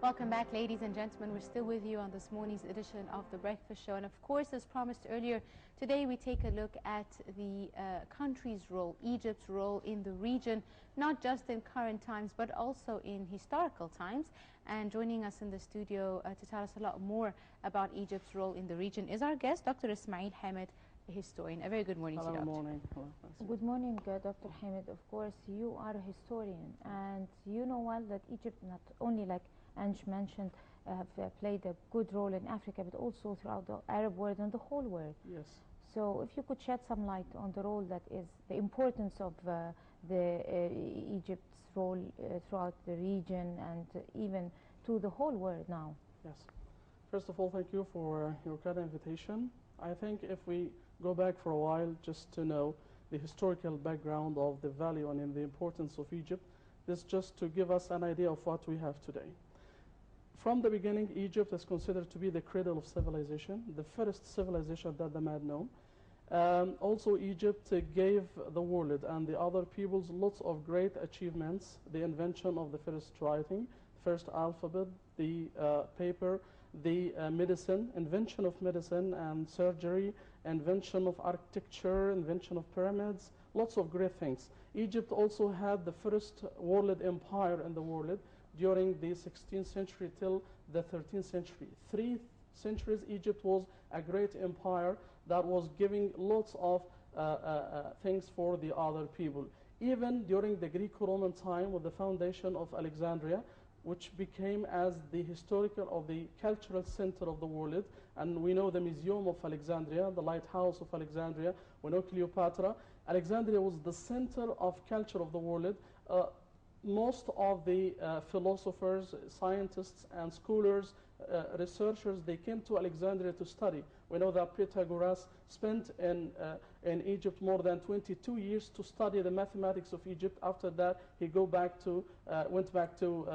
Welcome back, ladies and gentlemen. We're still with you on this morning's edition of The Breakfast Show. And of course, as promised earlier, today we take a look at the country's role, Egypt's role in the region, not just in current times, but also in historical times. And joining us in the studio to tell us a lot more about Egypt's role in the region is our guest, Dr. Ismail Hamid, a historian. A very good morning to you, Doctor. Good morning. Good morning, Dr. Hamid. Of course, you are a historian, and you know well that Egypt, not only like Ange mentioned, have played a good role in Africa, but also throughout the Arab world and the whole world. Yes. So if you could shed some light on the role that is, the importance of Egypt's role throughout the region and even to the whole world now. Yes. First of all, thank you for your kind invitation. I think if we go back for a while just to know the historical background of the value and the importance of Egypt, this just to give us an idea of what we have today. From the beginning, Egypt is considered to be the cradle of civilization, the first civilization that the man known. Also, Egypt gave the world and the other peoples lots of great achievements. The invention of the first writing, first alphabet, the paper, the medicine, invention of medicine and surgery, invention of architecture, invention of pyramids, lots of great things. Egypt also had the first world empire in the world during the 16th century till the 13th century. 3 centuries Egypt was a great empire that was giving lots of things for the other people. Even during the Greco-Roman time with the foundation of Alexandria, which became as the historical or the cultural center of the world. And we know the Museum of Alexandria, the Lighthouse of Alexandria, we know Cleopatra. Alexandria was the center of culture of the world. Most of the philosophers, scientists, and scholars, researchers, they came to Alexandria to study. We know that Pythagoras spent in Egypt more than 22 years to study the mathematics of Egypt. After that, he went back to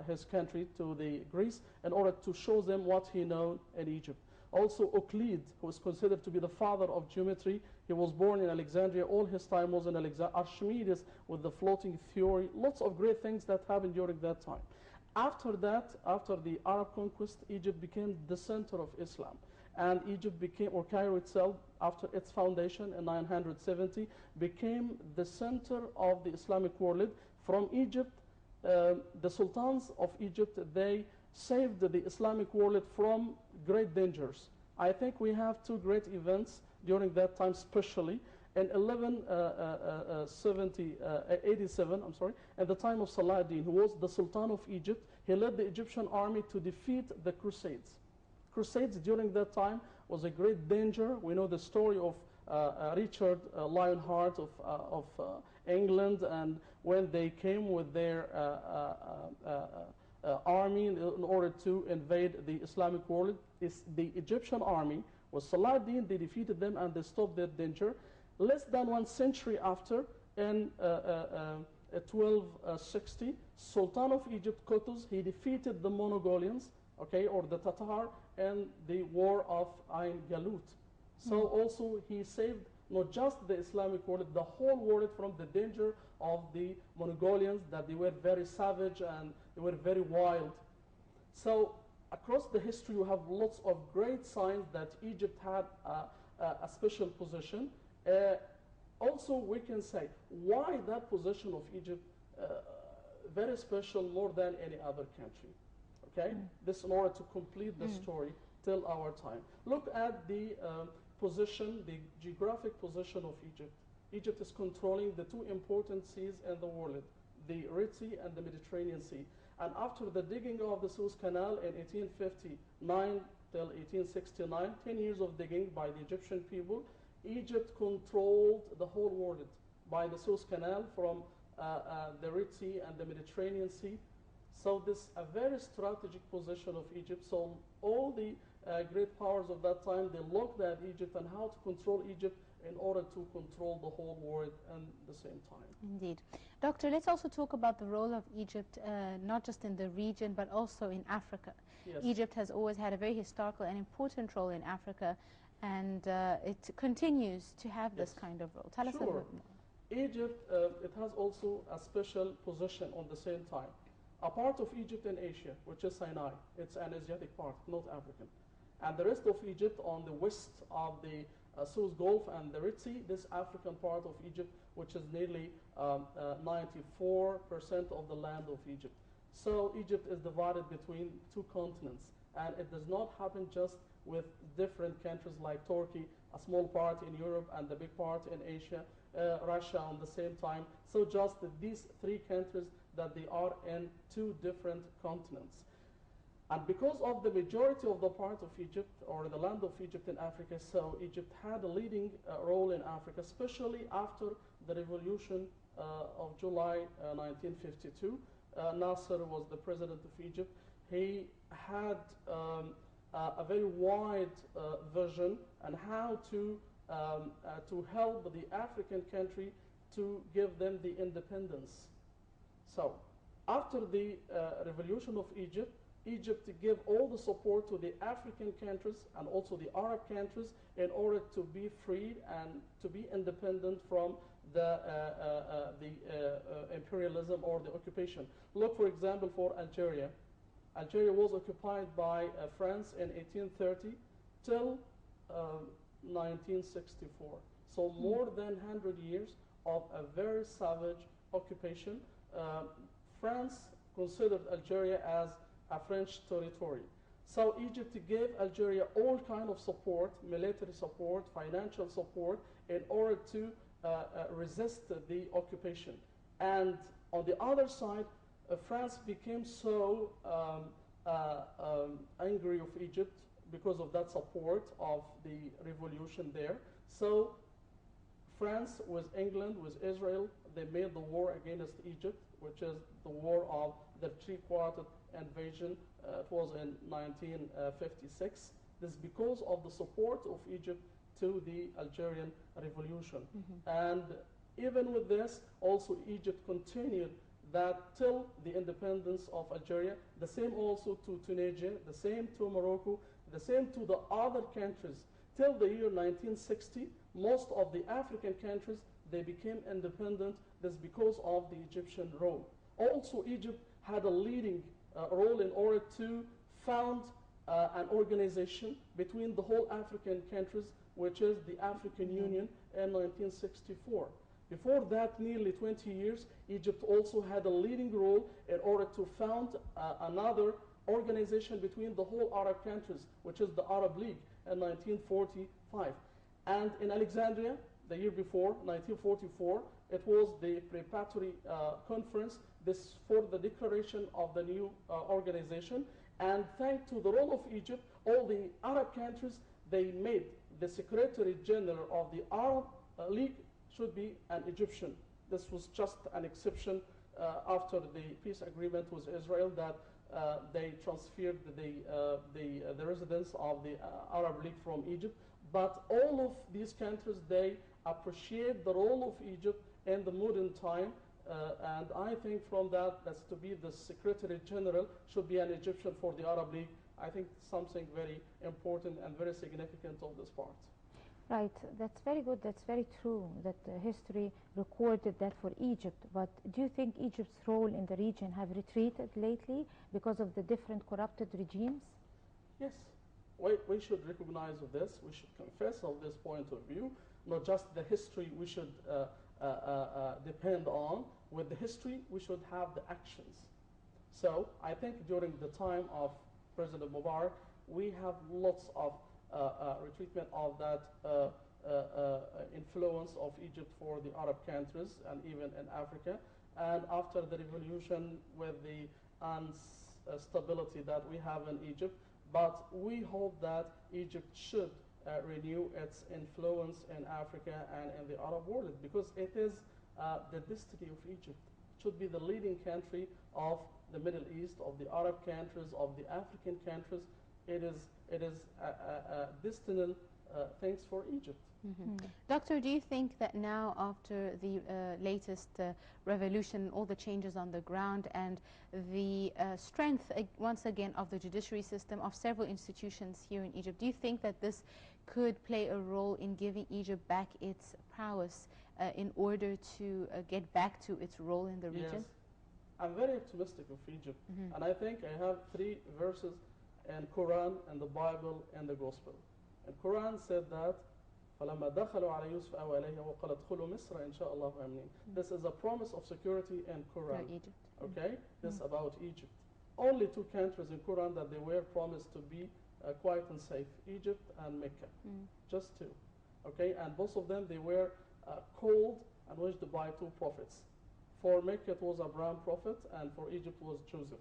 his country, to the Greece, in order to show them what he knew in Egypt. Also, Euclid, who is considered to be the father of geometry, he was born in Alexandria. All his time was in Alexandria. Archimedes with the floating theory. Lots of great things that happened during that time. After that, after the Arab conquest, Egypt became the center of Islam. And Egypt became, or Cairo itself, after its foundation in 970, became the center of the Islamic world. From Egypt, the sultans of Egypt, they saved the Islamic world from great dangers. I think we have 2 great events during that time, especially in 1187, at the time of Saladin, who was the Sultan of Egypt. He led the Egyptian army to defeat the Crusades. Crusades during that time was a great danger. We know the story of Richard Lionheart of England, and when they came with their army in order to invade the Islamic world, the Egyptian army was Saladin. They defeated them and they stopped their danger. Less than 1 century after, in 1260, Sultan of Egypt Qutuz, he defeated the Mongolians, or the Tatar, in the war of Ain Galut. So also he saved not just the Islamic world, the whole world from the danger of the Mongolians, that they were very savage and they were very wild. So across the history, you have lots of great signs that Egypt had a special position. Also, we can say why that position of Egypt very special more than any other country. This in order to complete the story till our time. Look at the position, the geographic position of Egypt. Egypt is controlling the 2 important seas in the world, the Red Sea and the Mediterranean Sea. And after the digging of the Suez Canal in 1859 till 1869, 10 years of digging by the Egyptian people, Egypt controlled the whole world by the Suez Canal from the Red Sea and the Mediterranean Sea. So this is a very strategic position of Egypt. So all the great powers of that time, they looked at Egypt and how to control Egypt in order to control the whole world at the same time. Indeed. Doctor, let's also talk about the role of Egypt, not just in the region, but also in Africa. Yes. Egypt has always had a very historical and important role in Africa, and it continues to have this kind of role. Tell us a little bit more. Egypt, it has also a special position on the same time. a part of Egypt in Asia, which is Sinai. It's an Asiatic part, not African. And the rest of Egypt on the west of the Suez Gulf and the Red Sea, this African part of Egypt, which is nearly 94% of the land of Egypt. So Egypt is divided between two continents, and it does not happen just with different countries like Turkey, a small part in Europe and the big part in Asia, Russia on the same time. So just these three countries that they are in two different continents. And because of the majority of the part of Egypt or the land of Egypt in Africa, so Egypt had a leading role in Africa, especially after the revolution of July 1952. Nasser was the president of Egypt. He had a very wide vision on how to help the African country to give them the independence. So after the revolution of Egypt, Egypt gave all the support to the African countries and also the Arab countries in order to be freed and to be independent from the imperialism or the occupation. Look, for example, for Algeria. Algeria was occupied by France in 1830 till 1964. So more than 100 years of a very savage occupation. France considered Algeria as a French territory. So Egypt gave Algeria all kind of support, military support, financial support, in order to resist the occupation. And on the other side, France became so angry of Egypt because of that support of the revolution there. So France with England, with Israel, they made the war against Egypt, which is the war of the three-quarter invasion. It was in 1956. This is because of the support of Egypt to the Algerian revolution. And even with this, also Egypt continued that till the independence of Algeria, the same also to Tunisia, the same to Morocco, the same to the other countries. Till the year 1960, most of the African countries, they became independent. This because of the Egyptian role. Also, Egypt had a leading role in order to found an organization between the whole African countries, which is the African Union in 1964. Before that, nearly 20 years, Egypt also had a leading role in order to found another organization between the whole Arab countries, which is the Arab League in 1945. And in Alexandria, the year before, 1944, it was the preparatory conference, this for the declaration of the new organization. And thanks to the role of Egypt, all the Arab countries, they made the Secretary General of the Arab League should be an Egyptian. This was just an exception after the peace agreement with Israel that they transferred the residence of the Arab League from Egypt. But all of these countries, they appreciate the role of Egypt in the modern time. And I think from that's to be the Secretary General should be an Egyptian for the Arab League. I think something very important and very significant of this part. Right, that's very good. That's very true that history recorded that for Egypt. But do you think Egypt's role in the region have retreated lately because of the different corrupted regimes? Yes, we should recognize of this. We should confess of this point of view. Not just the history we should depend on. With the history, we should have the actions. So I think during the time of President Mubarak, we have lots of retreatment of that influence of Egypt for the Arab countries and even in Africa. And after the revolution with the instability that we have in Egypt, but we hope that Egypt should renew its influence in Africa and in the Arab world, because it is the destiny of Egypt. It should be the leading country of the Middle East, of the Arab countries, of the African countries. It is destined things for Egypt. Doctor, do you think that now after the latest revolution, all the changes on the ground and the strength once again of the judiciary system, of several institutions here in Egypt, do you think that this could play a role in giving Egypt back its prowess in order to get back to its role in the region? I'm very optimistic of Egypt, and I think I have 3 verses in Quran and the Bible and the Gospel. And Quran said that فلما دخلوا على يوسف أوى إليه وقال ادخلوا مصر إن شاء الله آمنين. This is a promise of security in Quran. Egypt. Okay, this about Egypt. Only 2 countries in Quran that they were promised to be quiet and safe: Egypt and Mecca. Just 2. Okay, and both of them they were called and wished by 2 prophets. For Mecca it was Abraham prophet, and for Egypt was Joseph.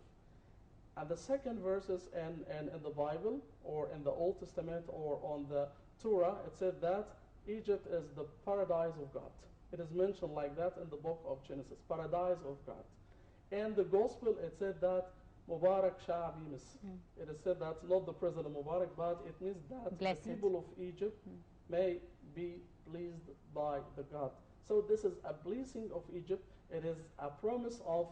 And the second verses in the Bible or in the Old Testament or on the Torah, it said that Egypt is the paradise of God. It is mentioned like that in the book of Genesis, paradise of God. In the Gospel, it said that Mubarak Sha'bi Misr. It is said that not the President Mubarak, but it means that Blessed. the people of Egypt may be pleased by the God. So this is a blessing of Egypt. It is a promise of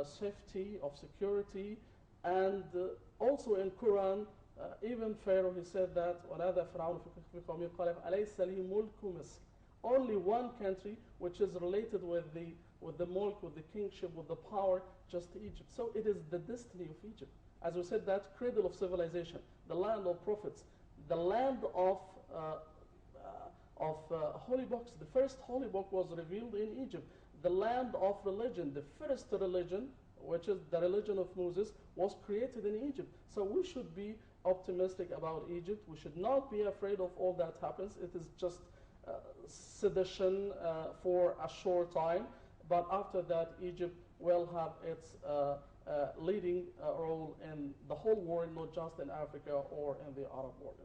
safety, of security, and also in Quran, even Pharaoh, he said that وَنَادَى فِرْعَوْنُ فِي قَوْمِهِ قَالَ أَلَيْسَ لِي مُلْكُ مِصْرَ. Only one country which is related with the mulk, with the kingship, with the power, just Egypt. So it is the destiny of Egypt. As we said, that cradle of civilization, the land of prophets, the land of holy books. The first holy book was revealed in Egypt. The land of religion, the first religion, which is the religion of Moses, was created in Egypt. So we should be optimistic about Egypt. We should not be afraid of all that happens. It is just sedition for a short time, but after that Egypt will have its leading role in the whole world, not just in Africa or in the Arab world.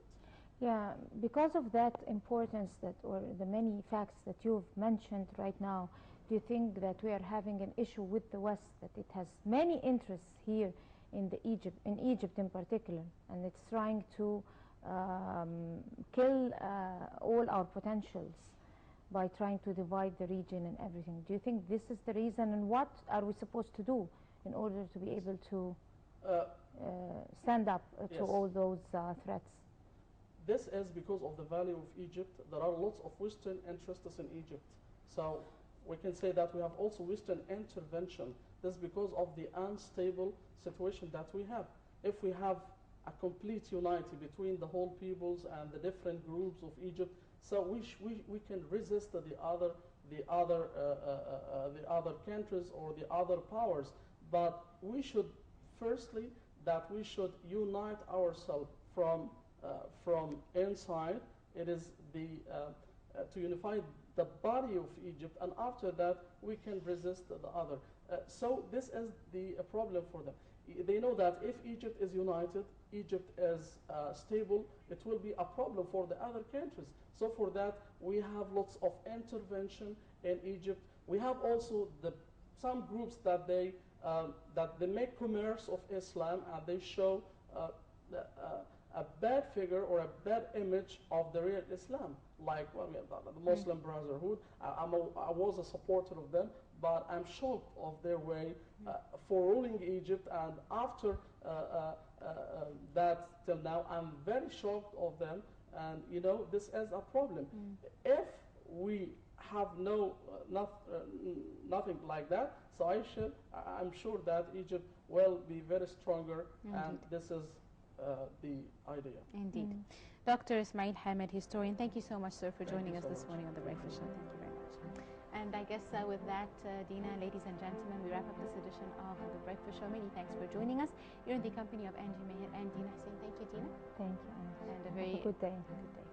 Yeah, because of that importance that, or the many facts that you've mentioned right now, do you think that we are having an issue with the West, that it has many interests here in Egypt in particular, and it's trying to kill all our potentials by trying to divide the region and everything? Do you think this is the reason, and what are we supposed to do in order to be able to stand up to all those threats? This is because of the value of Egypt. There are lots of Western interests in Egypt. So we can say that we have also Western intervention. This is because of the unstable situation that we have. If we have a complete unity between the whole peoples and the different groups of Egypt, so we can resist the other countries or the other powers. But we should, firstly, that we should unite ourselves from inside. It is to unify the body of Egypt, and after that we can resist the other. So this is the problem for them. They know that if Egypt is united, Egypt is stable, it will be a problem for the other countries. So for that we have lots of intervention in Egypt. We have also some groups that they make commerce of Islam, and they show a bad figure or a bad image of the real Islam, like the Muslim Brotherhood. I was a supporter of them, but I'm shocked of their way for ruling Egypt, and after that till now, I'm very shocked of them, and this is a problem. If we have nothing like that, so I'm sure that Egypt will be very stronger, and this is the idea. Indeed. Dr. Ismail Hamid, historian, thank you so much, sir, for joining us this morning on The Breakfast Show. Thank you very much. And I guess with that, Dina, ladies and gentlemen, we wrap up this edition of The Breakfast Show. Many thanks for joining us. You're in the company of Angie Meher and Dina Hussein. Thank you, Dina. Thank you, Angie. And a very good day. Good day.